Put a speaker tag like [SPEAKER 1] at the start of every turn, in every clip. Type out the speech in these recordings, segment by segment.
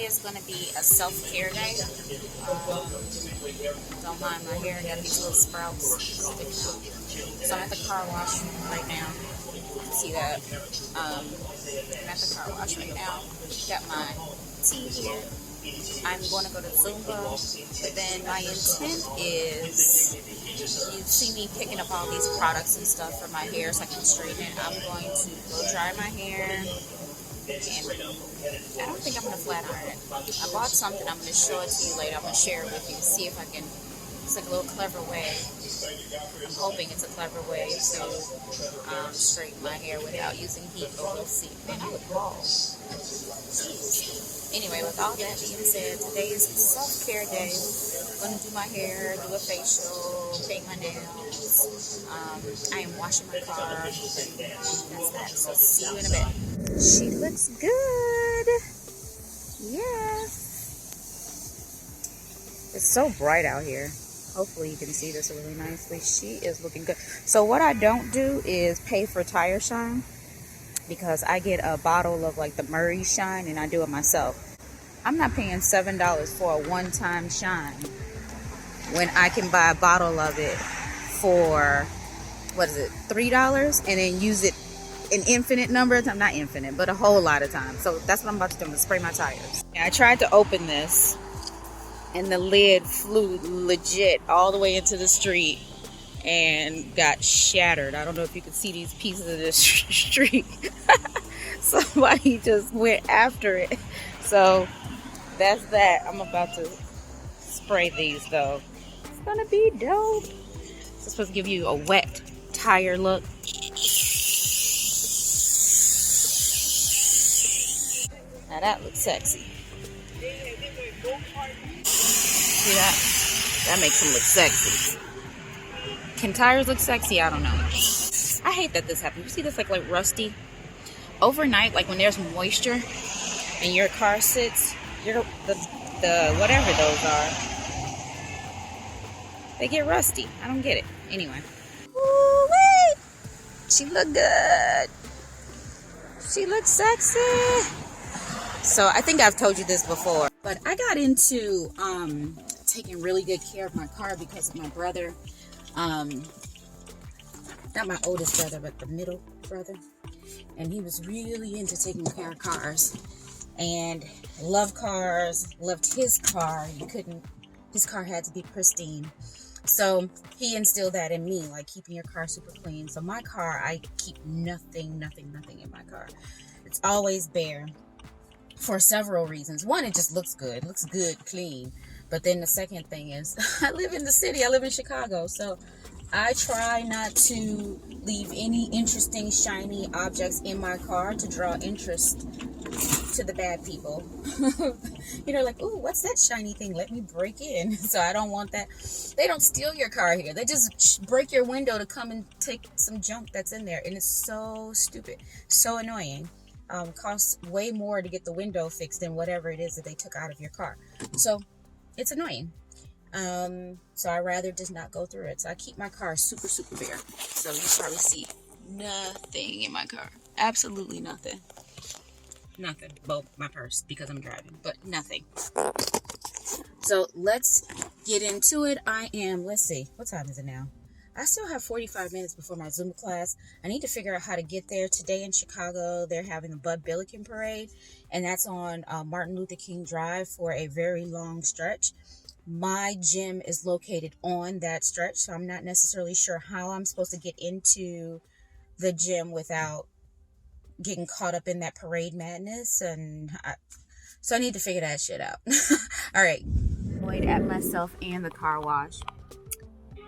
[SPEAKER 1] is going to be a self-care day. Don't mind my hair, got these little sprouts sticking out. So I'm at the car wash right now. See that? I'm at the car wash right now. Got my tea here. I'm going to go to Zumba, but then my intent is, you see me picking up all these products and stuff for my hair so I can straighten it. I'm going to go dry my hair, and I don't think I'm going to flat iron it. I bought something, I'm going to show it to you later. I'm going to share it with you, see if I can, it's like a little clever way. I'm hoping it's a clever way to straighten my hair without using heat, but we'll see. Man, I look bald. Anyway, with all that being said, today is self-care day. I'm going to do my hair, do a facial, paint my nails. I am washing my car. That's that. So see you in a bit. She looks good. Yes. It's so bright out here. Hopefully you can see this really nicely. She is looking good. So what I don't do is pay for tire shine, because I get a bottle of like the Murray shine and I do it myself. I'm not paying $7 for a one-time shine when I can buy a bottle of it for, what is it, $3, and then use it an infinite number of times. Not infinite, but a whole lot of times. So that's what I'm about to do. I'm gonna spray my tires. I tried to open this and the lid flew legit all the way into the street and got shattered. I don't know if you can see these pieces of this street. Somebody just went after it. So that's that. I'm about to spray these though. It's gonna be dope. It's supposed to give you a wet tire look. Now that looks sexy. See that? That makes them look sexy. Can tires look sexy? I don't know. I hate that this happens. You see this like rusty? Overnight, like when there's moisture and your car sits, the whatever those are, they get rusty. I don't get it. Anyway. Ooh-wee! She look good. She looks sexy. So I think I've told you this before, but I got into taking really good care of my car because of my brother. Not my oldest brother, but the middle brother. And he was really into taking care of cars and loved cars, loved his car. His car had to be pristine. So he instilled that in me, like keeping your car super clean. So my car, I keep nothing in my car. It's always bare for several reasons. One, it just looks good, clean. But then the second thing is, I live in the city, I live in Chicago. So I try not to leave any interesting, shiny objects in my car to draw interest to the bad people. You know, like, ooh, what's that shiny thing? Let me break in. So I don't want that. They don't steal your car here. They just break your window to come and take some junk that's in there. And it's so stupid, so annoying. Costs way more to get the window fixed than whatever it is that they took out of your car. So it's annoying. So I rather just not go through it. So I keep my car super bare. So you probably see nothing in my car. Absolutely nothing. Nothing. Well, my purse because I'm driving, but nothing. So let's get into it. Let's see, what time is it now? I still have 45 minutes before my Zumba class. I need to figure out how to get there. Today in Chicago, they're having the Bud Billiken Parade, and that's on Martin Luther King Drive for a very long stretch. My gym is located on that stretch, so I'm not necessarily sure how I'm supposed to get into the gym without getting caught up in that parade madness, so I need to figure that shit out. All right. Annoyed at myself and the car wash.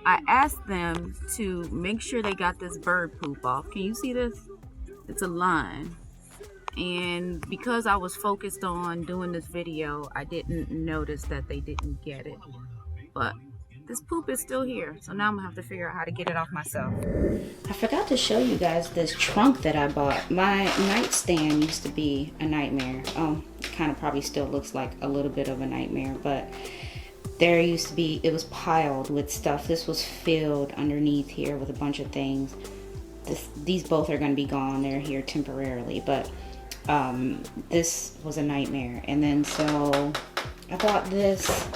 [SPEAKER 1] I asked them to make sure they got this bird poop off. Can you see this? It's a line. And because I was focused on doing this video, I didn't notice that they didn't get it. But this poop is still here. So now I'm gonna have to figure out how to get it off myself. I forgot to show you guys this trunk that I bought. My nightstand used to be a nightmare. It kind of probably still looks like a little bit of a nightmare, but there used to be, it was piled with stuff. This was filled underneath here with a bunch of things. These both are going to be gone. They're here temporarily, but this was a nightmare. And then so I bought this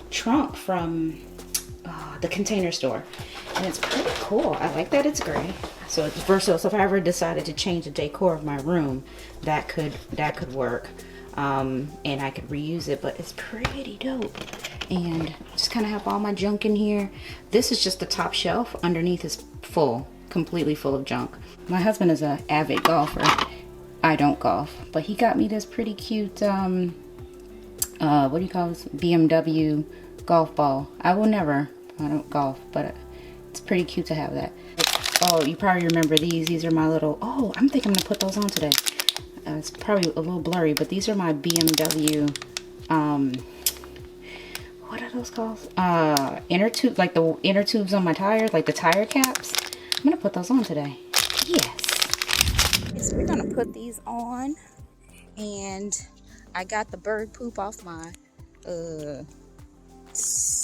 [SPEAKER 1] trunk from the Container Store, and it's pretty cool. I like that it's gray, so it's versatile. So if I ever decided to change the decor of my room, that could work, and I could reuse it. But it's pretty dope, and just kind of have all my junk in here. This is just the top shelf. Underneath is full, completely full of junk. My husband is an avid golfer. I don't golf, but he got me this pretty cute what do you call this, BMW golf ball. I don't golf, but it's pretty cute to have that. Oh, you probably remember these. These are my little, I think I'm gonna put those on today. It's probably a little blurry, but these are my BMW, what are those called? Inner tube, like the inner tubes on my tires, like the tire caps. I'm gonna put those on today. Yes. So we're gonna put these on, and I got the bird poop off my,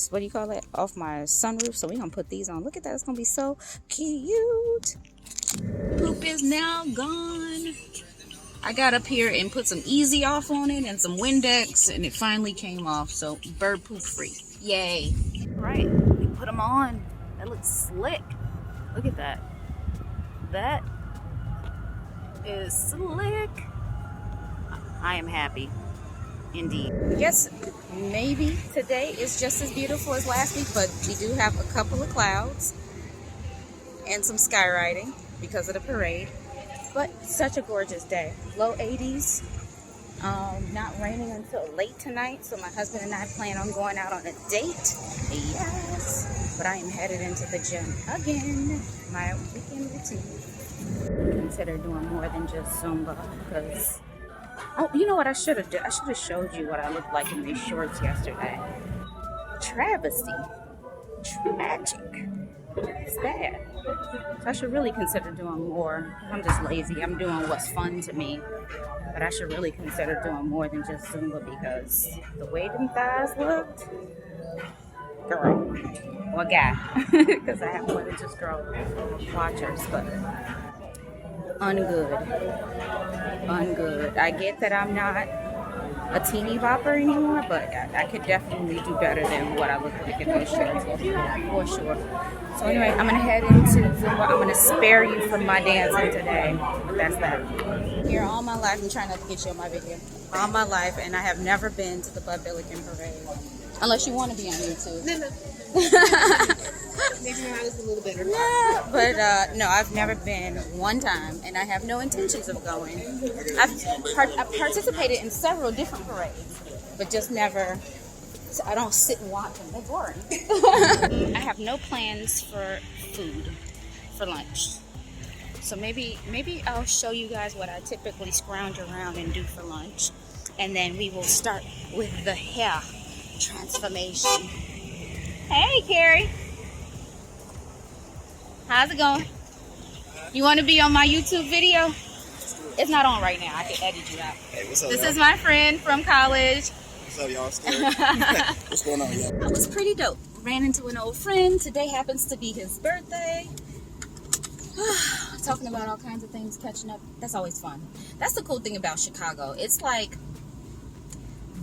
[SPEAKER 1] what do you call it? Off my sunroof. So we're gonna put these on. Look at that. It's gonna be so cute. Poop is now gone. I got up here and put some Easy Off on it and some Windex, and it finally came off. So bird poop free. Yay. All right, we put them on. That looks slick. Look at that. That is slick. I am happy. Indeed. Yes, maybe today is just as beautiful as last week, but we do have a couple of clouds and some skywriting because of the parade. But such a gorgeous day. Low 80s. Not raining until late tonight, so my husband and I plan on going out on a date. Yes. But I am headed into the gym again. My weekend routine. Consider doing more than just Zumba because, oh, you know what I should have done? I should have showed you what I looked like in these shorts yesterday. Travesty. Tragic. It's bad. So I should really consider doing more. I'm just lazy. I'm doing what's fun to me. But I should really consider doing more than just Zumba because the way them thighs looked, girl, or guy, because I have more than just girl watchers, but ungood. I get that I'm not a teeny bopper anymore, but I could definitely do better than what I look like in those shorts, for sure. So anyway, I'm gonna head into Zumba. I'm gonna spare you from my dancing today, but that's that. Here all my life, I'm trying not to get you on my video. All my life, and I have never been to the Bud Billiken Parade. Unless you want to be on YouTube.
[SPEAKER 2] No. Maybe mine is a little better.
[SPEAKER 1] Yeah, but no, I've never been one time, and I have no intentions of going. I've participated in several different parades, but just never. So I don't sit and watch them. They're boring. I have no plans for food for lunch. So maybe I'll show you guys what I typically scrounge around and do for lunch, and then we will start with the hair transformation. Hey, Carrie. How's it going? You want to be on my YouTube video? It's not on right now. I can edit you out.
[SPEAKER 2] Hey, what's up,
[SPEAKER 1] This
[SPEAKER 2] y'all?
[SPEAKER 1] is my friend from college.
[SPEAKER 2] What's up, y'all? What's going on, y'all?
[SPEAKER 1] That was pretty dope. Ran into an old friend. Today happens to be his birthday. Talking about all kinds of things, catching up. That's always fun. That's the cool thing about Chicago. It's like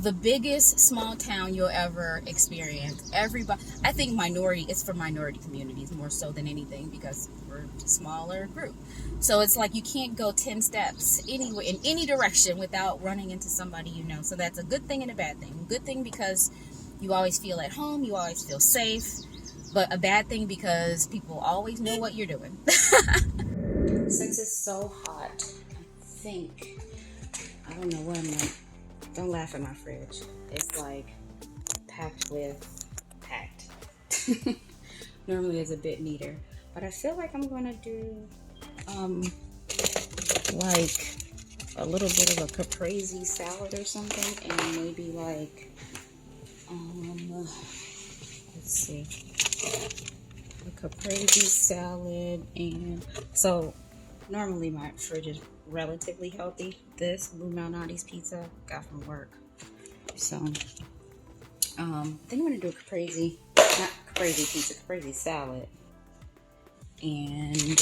[SPEAKER 1] the biggest small town you'll ever experience. Everybody, I think it's for minority communities more so than anything because we're a smaller group. So it's like you can't go 10 steps anywhere in any direction without running into somebody you know. So that's a good thing and a bad thing. Good thing because you always feel at home, you always feel safe. But a bad thing because people always know what you're doing. Since it's so hot, I don't know what I'm like. Don't laugh at my fridge. It's like packed. Normally it's a bit neater. But I feel like I'm gonna do like a little bit of a caprese salad or something, and maybe like let's see, a caprese salad. And so normally my fridge is relatively healthy. This Blue Malnati's pizza got from work. So I think I'm gonna do a caprese salad. And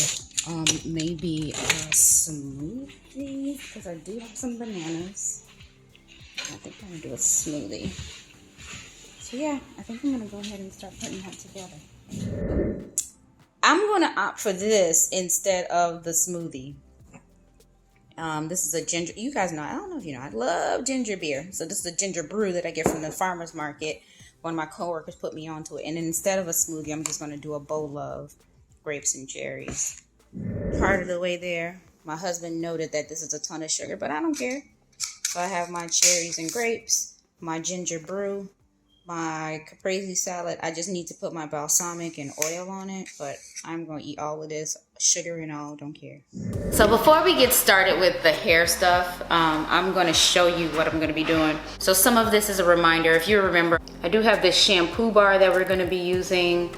[SPEAKER 1] maybe a smoothie, because I do have some bananas. I think I'm gonna do a smoothie. So yeah, I think I'm gonna go ahead and start putting that together. I'm gonna opt for this instead of the smoothie. This is a ginger, you guys know, I don't know if you know, I love ginger beer. So this is a ginger brew that I get from the farmer's market. One of my coworkers put me onto it. And then instead of a smoothie, I'm just gonna do a bowl of grapes and cherries. Part of the way there, my husband noted that this is a ton of sugar, but I don't care. So I have my cherries and grapes, my ginger brew, my caprese salad. I just need to put my balsamic and oil on it, but I'm gonna eat all of this, sugar and all, don't care. So before we get started with the hair stuff, I'm gonna show you what I'm gonna be doing. So some of this is a reminder. If you remember, I do have this shampoo bar that we're gonna be using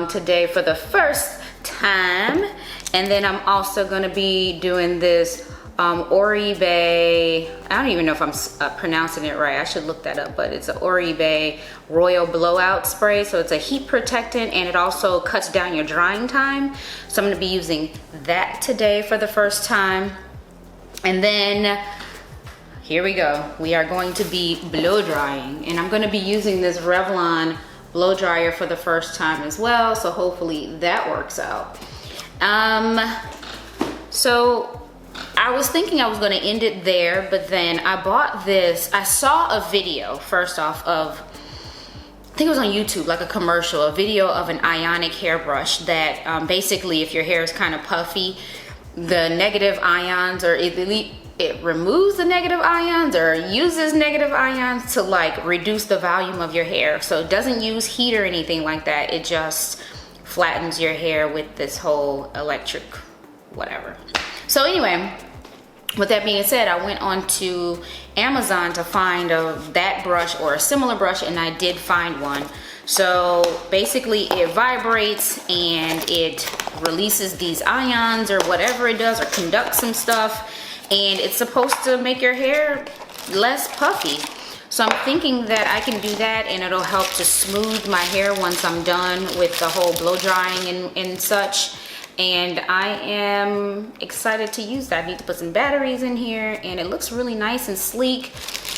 [SPEAKER 1] today for the first time. And then I'm also gonna be doing this Oribe, I don't even know if I'm pronouncing it right, I should look that up, but it's an Oribe Royal Blowout Spray. So it's a heat protectant and it also cuts down your drying time. So I'm gonna be using that today for the first time. And then, here we go. We are going to be blow drying, and I'm gonna be using this Revlon blow dryer for the first time as well. So hopefully that works out. So I was thinking I was going to end it there, but then I bought this. I saw a video, first off, of, I think it was on YouTube, like a commercial, a video of an ionic hairbrush that basically, if your hair is kind of puffy, the negative ions, or it removes the negative ions or uses negative ions to like reduce the volume of your hair. So it doesn't use heat or anything like that. It just flattens your hair with this whole electric whatever. So anyway, with that being said, I went on to Amazon to find that brush or a similar brush, and I did find one. So basically it vibrates and it releases these ions or whatever it does, or conducts some stuff, and it's supposed to make your hair less puffy. So I'm thinking that I can do that and it'll help to smooth my hair once I'm done with the whole blow drying and such. And I am excited to use that. I need to put some batteries in here, and it looks really nice and sleek.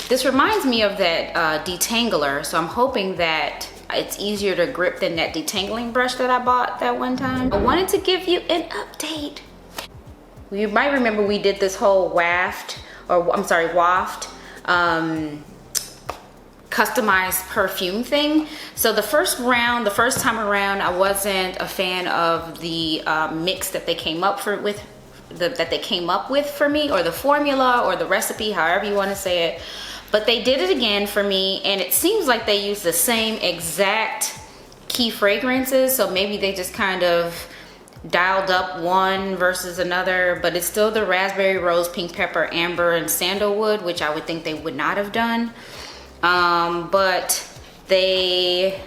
[SPEAKER 1] This reminds me of that detangler, so I'm hoping that it's easier to grip than that detangling brush that I bought that one time. I wanted to give you an update. You might remember we did this whole waft customized perfume thing. So the first time around, I wasn't a fan of the mix that they came up with for me, or the formula or the recipe, however you want to say it. But they did it again for me, and it seems like they used the same exact key fragrances. So maybe they just kind of dialed up one versus another, but it's still the raspberry, rose, pink pepper, amber, and sandalwood, which I would think they would not have done. But they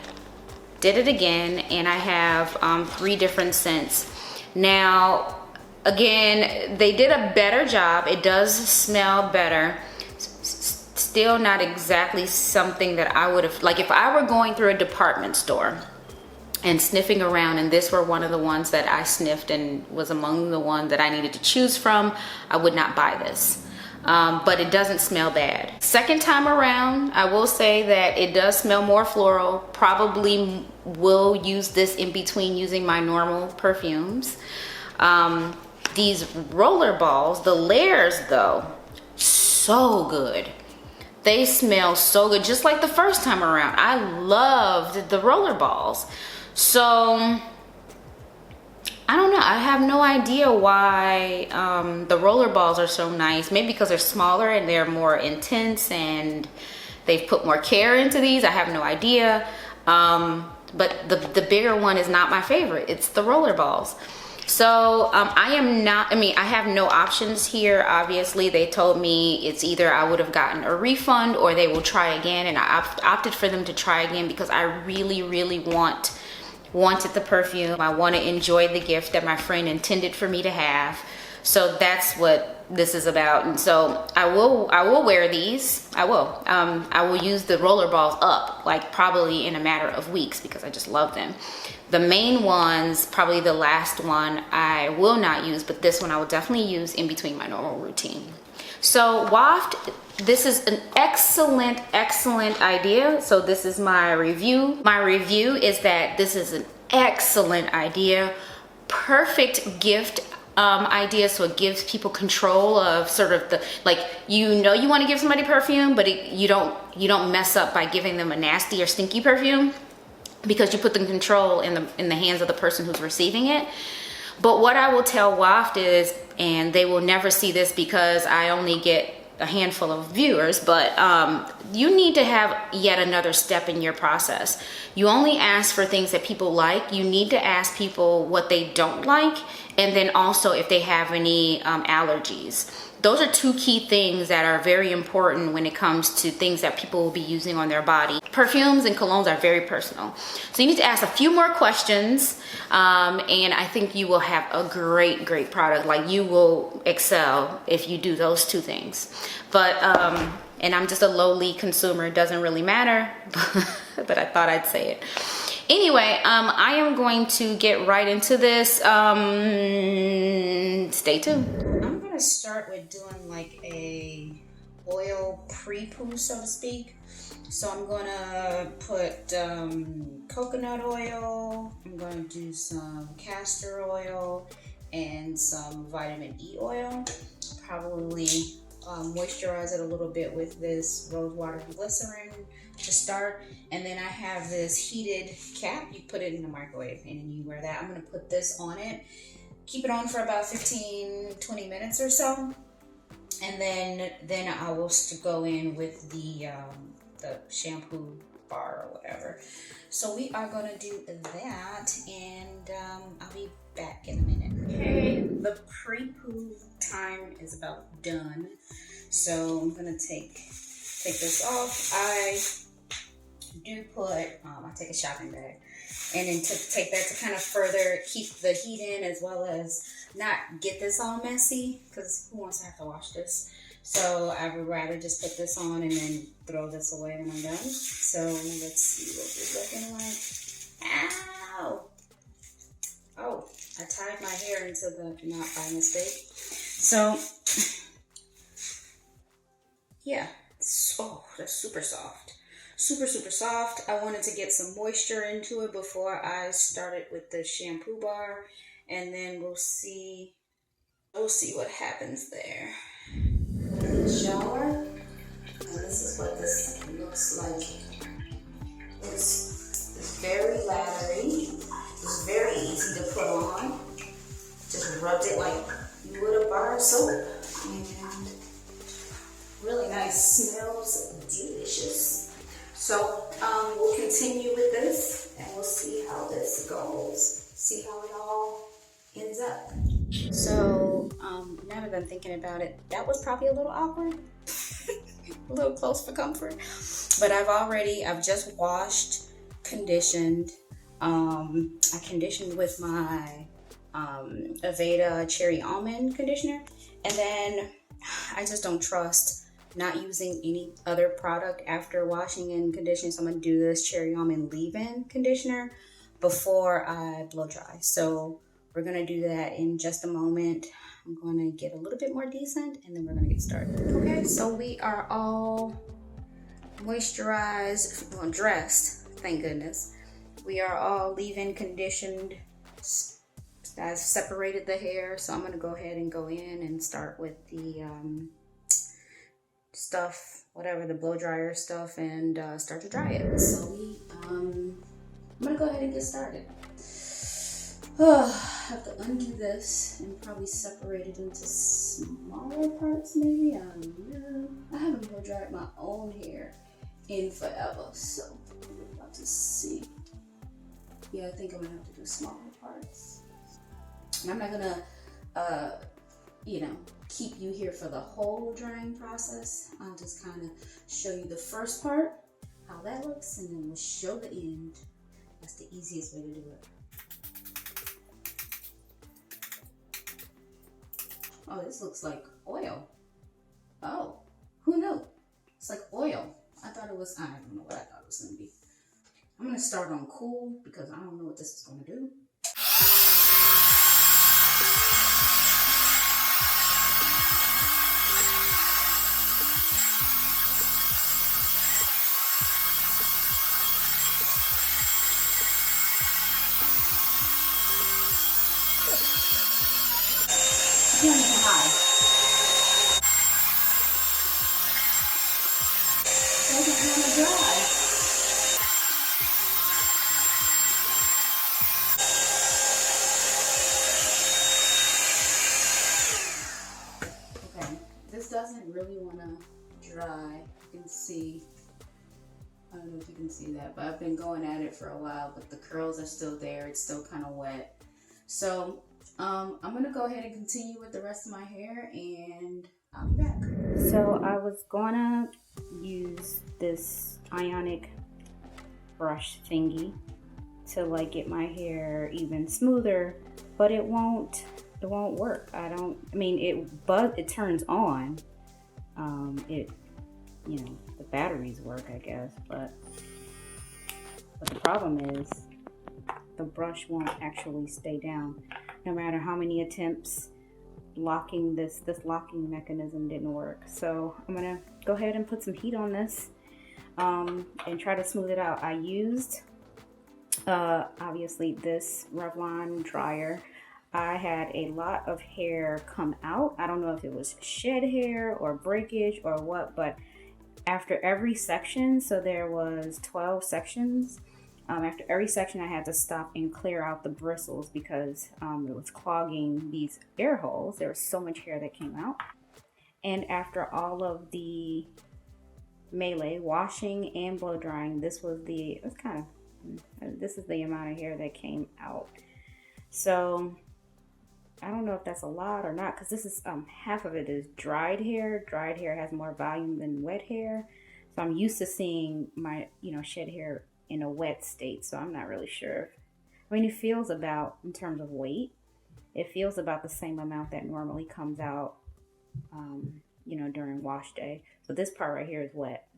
[SPEAKER 1] did it again, and I have 3 different scents. Now, again, they did a better job. It does smell better. Still not exactly something that I would have, like if I were going through a department store and sniffing around and this were one of the ones that I sniffed and was among the one that I needed to choose from, I would not buy this. But it doesn't smell bad. Second time around, I will say that it does smell more floral. Probably will use this in between using my normal perfumes. These roller balls, the layers though, so good. They smell so good, just like the first time around. I loved the roller balls. So I don't know, I have no idea why the roller balls are so nice. Maybe because they're smaller and they're more intense and they've put more care into these. I have no idea. But the bigger one is not my favorite. It's the roller balls. So I have no options here. Obviously, they told me it's either I would have gotten a refund or they will try again. And I opted for them to try again because I really, really wanted the perfume. I want to enjoy the gift that my friend intended for me to have. So that's what
[SPEAKER 3] this is about. And so I will wear these. I will use the roller balls up, like probably in a matter of weeks, because I just love them. The main ones, probably the last one, I will not use, but this one I will definitely use in between my normal routine. So Waft, this is an excellent idea. So this is my review. My review is that this is an excellent idea, perfect gift idea. So it gives people control of sort of the, like, you know, you want to give somebody perfume, but you don't mess up by giving them a nasty or stinky perfume, because you put the control in the hands of the person who's receiving it. But what I will tell Waft is, and they will never see this because I only get a handful of viewers, but you need to have yet another step in your process. You only ask for things that people like. You need to ask people what they don't like, and then also if they have any allergies. Those are two key things that are very important when it comes to things that people will be using on their body. Perfumes and colognes are very personal. So you need to ask a few more questions, and I think you will have a great product. Like, you will excel if you do those two things. But, and I'm just a lowly consumer, it doesn't really matter, but I thought I'd say it. Anyway, I am going to get right into this. Stay tuned. I'm gonna start with doing like a oil pre-poo, so to speak. So I'm gonna put coconut oil, I'm gonna do some castor oil, and some vitamin E oil. Probably moisturize it a little bit with this rose water glycerin to start. And then I have this heated cap. You put it in the microwave and then you wear that. I'm gonna put this on it, keep it on for about 15-20 minutes or so, and then I will go in with the shampoo bar or whatever. So we are gonna do that, and I'll be back in a minute. Okay, the pre-poo time is about done. So I'm gonna take this off. I do put, I take a shopping bag, and then to take that to kind of further keep the heat in, as well as not get this all messy, because who wants to have to wash this? So I would rather just put this on and then throw this away when I'm done. So let's see what we're looking like. Ow! Oh, I tied my hair into the knot by mistake. So yeah, oh, that's super soft. Super soft. I wanted to get some moisture into it before I started with the shampoo bar, and then we'll see what happens there. In the shower, and this is what this looks like. It's very lattery. It's very easy to put on. Just rubbed it like you would a bar of soap, and really nice. Smells delicious. So we'll continue with this, and we'll see how this goes. See how it all ends up. So now that I'm thinking about it, that was probably a little awkward, a little close for comfort. But I've just washed, conditioned. I conditioned with my Aveda cherry almond conditioner, and then I just don't trust not using any other product after washing and conditioning. So I'm gonna do this cherry almond leave-in conditioner before I blow dry. So we're gonna do that in just a moment. I'm gonna get a little bit more decent, and then we're gonna get started. Okay, so we are all moisturized, well, dressed, thank goodness. We are all leave-in conditioned. I've separated the hair, so I'm gonna go ahead and go in and start with the stuff, whatever, the blow dryer stuff, and start to dry it. So I'm gonna go ahead and get started. I have to undo this and probably separate it into smaller parts, maybe. I don't know. I haven't blow dried my own hair in forever, so we're about to see. Yeah, I think I'm gonna have to do smaller parts. And I'm not gonna keep you here for the whole drying process. I'll just kind of show you the first part, how that looks, and then we'll show the end. That's the easiest way to do it. Oh, this looks like
[SPEAKER 1] oil. Oh, who knew? It's like oil. I thought it was, I don't know what I thought it was gonna be. I'm gonna start on cool because I don't know what this is gonna do. Doing it high. Doesn't want to dry. Okay, this doesn't really want to dry. You can see, I don't know if you can see that, but I've been going at it for a while, but the curls are still there. It's still kind of wet. So I'm gonna go ahead and continue with the rest of my hair and I'll be back. So I was gonna use this ionic brush thingy to like get my hair even smoother, but it won't work. It turns on. The batteries work, I guess, but the problem is the brush won't actually stay down. No matter how many attempts, locking this locking mechanism didn't work. So I'm gonna go ahead and put some heat on this and try to smooth it out. I used obviously this Revlon dryer. I had a lot of hair come out. I don't know if it was shed hair or breakage or what, but after every section, so there was 12 sections. After every section, I had to stop and clear out the bristles because it was clogging these air holes. There was so much hair that came out. And after all of the melee washing and blow drying, this is the amount of hair that came out. So I don't know if that's a lot or not, because this is half of it is dried hair. Dried hair has more volume than wet hair. So I'm used to seeing my shed hair in a wet state, so I'm not really sure. I mean, it feels about, in terms of weight, it feels about the same amount that normally comes out, during wash day. So this part right here is wet.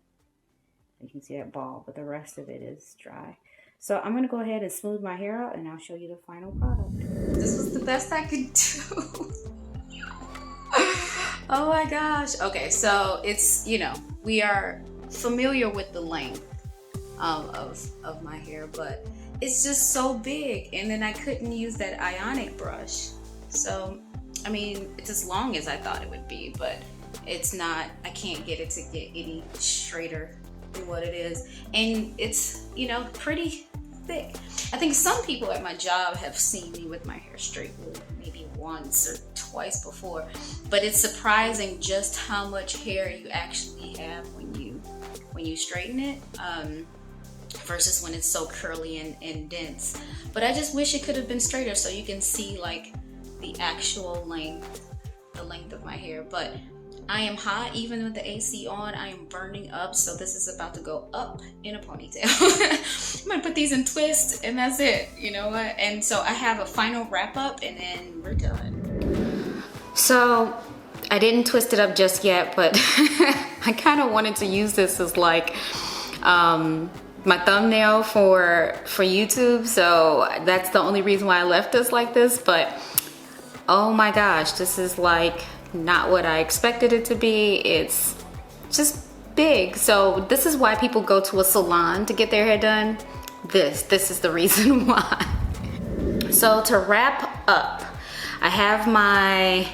[SPEAKER 1] You can see that ball, but the rest of it is dry. So I'm gonna go ahead and smooth my hair out and I'll show you the final product. This was the best I could do. Oh my gosh. Okay, so it's, we are familiar with the length of my hair, but it's just so big, and then I couldn't use that ionic brush. So I mean, it's as long as I thought it would be, but it's not. I can't get it to get any straighter than what it is, and it's pretty thick. I think some people at my job have seen me with my hair straight maybe once or twice before, but it's surprising just how much hair you actually have when you straighten it. Versus when it's so curly and dense. But I just wish it could have been straighter so you can see like the actual length, of my hair. But I am hot, even with the AC on. I am burning up, so this is about to go up in a ponytail. I'm gonna put these in twists and that's it, you know what? And so I have a final wrap up and then we're done. So I didn't twist it up just yet, but I kind of wanted to use this as like my thumbnail for YouTube, so that's the only reason why I left this like this. But oh my gosh, this is like not what I expected it to be. It's just big. So this is why people go to a salon to get their hair done. This is the reason why. So to wrap up, I have my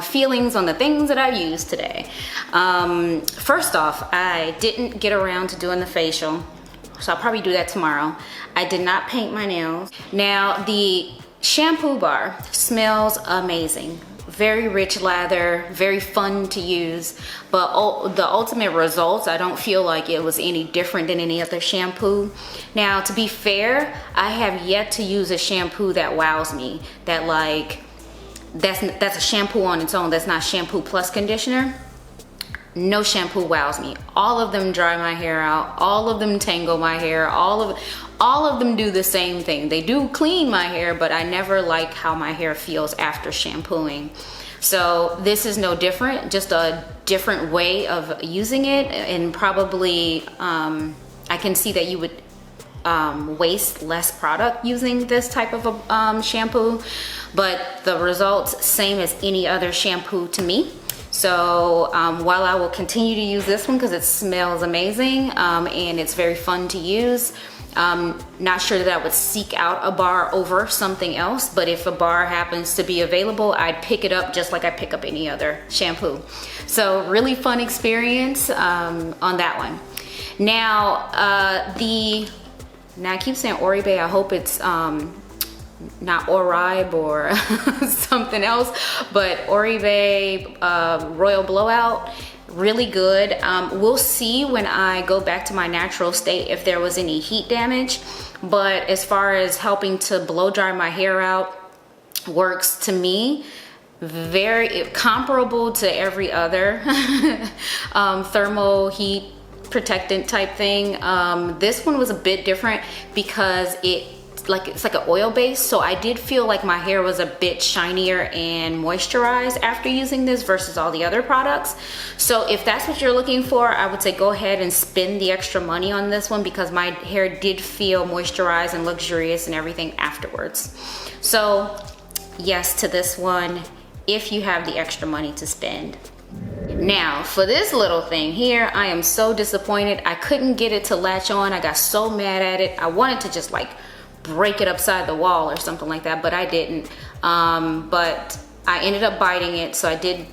[SPEAKER 1] feelings on the things that I used today. First off, I didn't get around to doing the facial, so I'll probably do that tomorrow. I did not paint my nails. Now, the shampoo bar smells amazing. Very rich lather, very fun to use, but the ultimate results, I don't feel like it was any different than any other shampoo. Now, to be fair, I have yet to use a shampoo that wows me, that's a shampoo on its own, that's not shampoo plus conditioner. No shampoo wows me. All of them dry my hair out, all of them tangle my hair, all of them do the same thing. They do clean my hair, but I never like how my hair feels after shampooing.
[SPEAKER 3] So this is no different, just a different way of using it, and probably I can see that you would waste less product using this type of a shampoo, but the results same as any other shampoo to me. So while I will continue to use this one because it smells amazing and it's very fun to use, not sure that I would seek out a bar over something else, but if a bar happens to be available, I'd pick it up just like I pick up any other shampoo. So really fun experience on that one. Now, now I keep saying Oribe, I hope it's not Oribe or something else, but Oribe Royal Blowout, really good. We'll see when I go back to my natural state if there was any heat damage, but as far as helping to blow dry my hair out, works to me very comparable to every other thermal heat protectant type thing. This one was a bit different because it's like an oil base, so I did feel like my hair was a bit shinier and moisturized after using this versus all the other products. So if that's what you're looking for, I would say go ahead and spend the extra money on this one because my hair did feel moisturized and luxurious and everything afterwards. So yes to this one if you have the extra money to spend. Now for this little thing here, I am so disappointed. I couldn't get it to latch on. I got so mad at it. I wanted to just like break it upside the wall or something like that, but I didn't. But I ended up biting it, so I did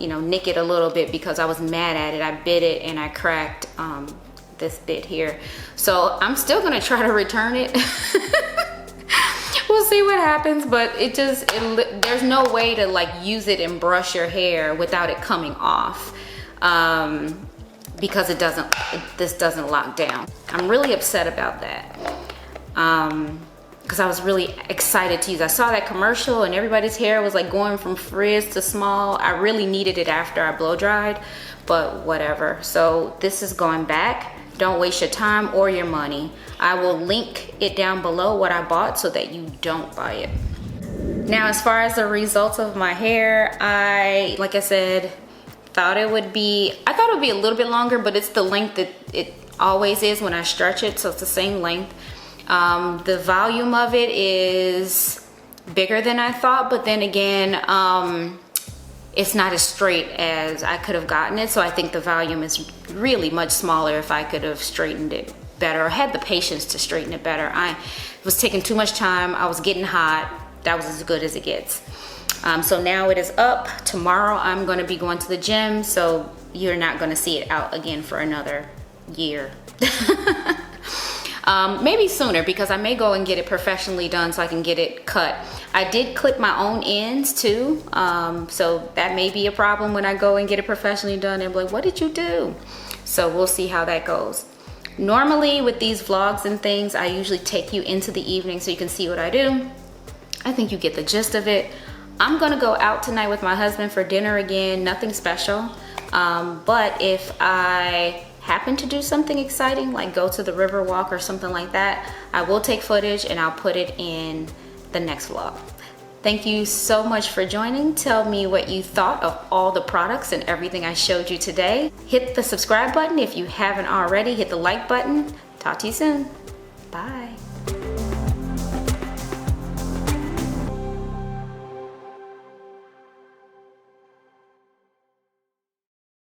[SPEAKER 3] you know, nick it a little bit because I was mad at it. I bit it and I cracked this bit here. So I'm still gonna try to return it. We'll see what happens, but there's no way to like use it and brush your hair without it coming off because this doesn't lock down. I'm really upset about that because I was really excited to use. I saw that commercial and everybody's hair was like going from frizz to small. I really needed it after I blow dried, but whatever. So this is going back. Don't waste your time or your money. I will link it down below what I bought so that you don't buy it. Now, as far as the results of my hair, like I said, thought it would be a little bit longer, but it's the length that it always is when I stretch it, so it's the same length. The volume of it is bigger than I thought, but then again, it's not as straight as I could have gotten it, so I think the volume is really much smaller if I could have straightened it better or had the patience to straighten it better. I was taking too much time. I was getting hot. That was as good as it gets. So now it is up. Tomorrow I'm going to be going to the gym, so you're not going to see it out again for another year. Maybe sooner because I may go and get it professionally done so I can get it cut. I did clip my own ends too, so that may be a problem when I go and get it professionally done and be like, what did you do? So we'll see how that goes. Normally with these vlogs and things, I usually take you into the evening so you can see what I do. I think you get the gist of it. I'm gonna go out tonight with my husband for dinner again, nothing special. But if I happen to do something exciting, like go to the river walk or something like that, I will take footage and I'll put it in the next vlog. Thank you so much for joining. Tell me what you thought of all the products and everything I showed you today. Hit the subscribe button if you haven't already. Hit the like button. Talk to you soon. Bye.